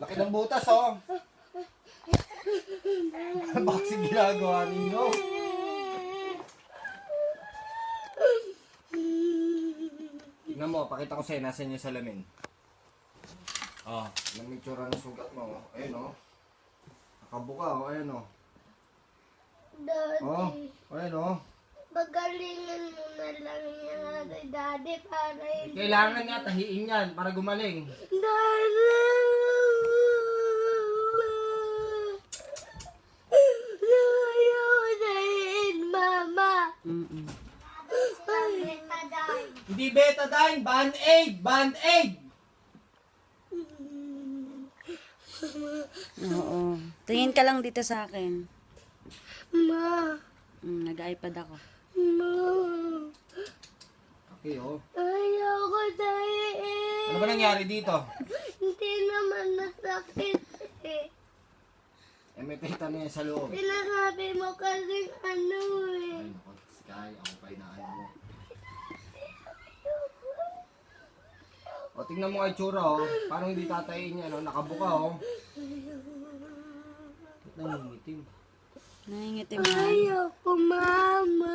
Laki ng butas, oh. Bakit si ginagawa ninyo? Tignan mo, pakita ko sa'yo, nasa yung salamin. Oh, yung may tsura ng sugat mo. Ayun, oh. Nakabuka, oh. Ayun, oh. Daddy, Oh, ayun, oh. pagalingan mo na lang yan kay Daddy para hindi. Kailangan nga tahiin yan para gumaling. Daddy! Ayun, Mama! Hindi betadine, band-aid! Band-aid! Oo. Tingin ka lang dito sa akin. Ma! Nag-iPad ako. Ma! Okay, oh. Ayoko tayo Ano ba nangyari dito? Hindi naman nasakit eh. Eh, may pita na yan sa loob. Sinasabi mo kasing ano eh. Ay, naku, Sky, ako pa inaano mo. O, tingnan mo nga itsura, oh. Parang hindi tatayin yan, oh. Nakabuka, oh. Ba't nangingitim? Nangingitim na. Ayoko, Mama.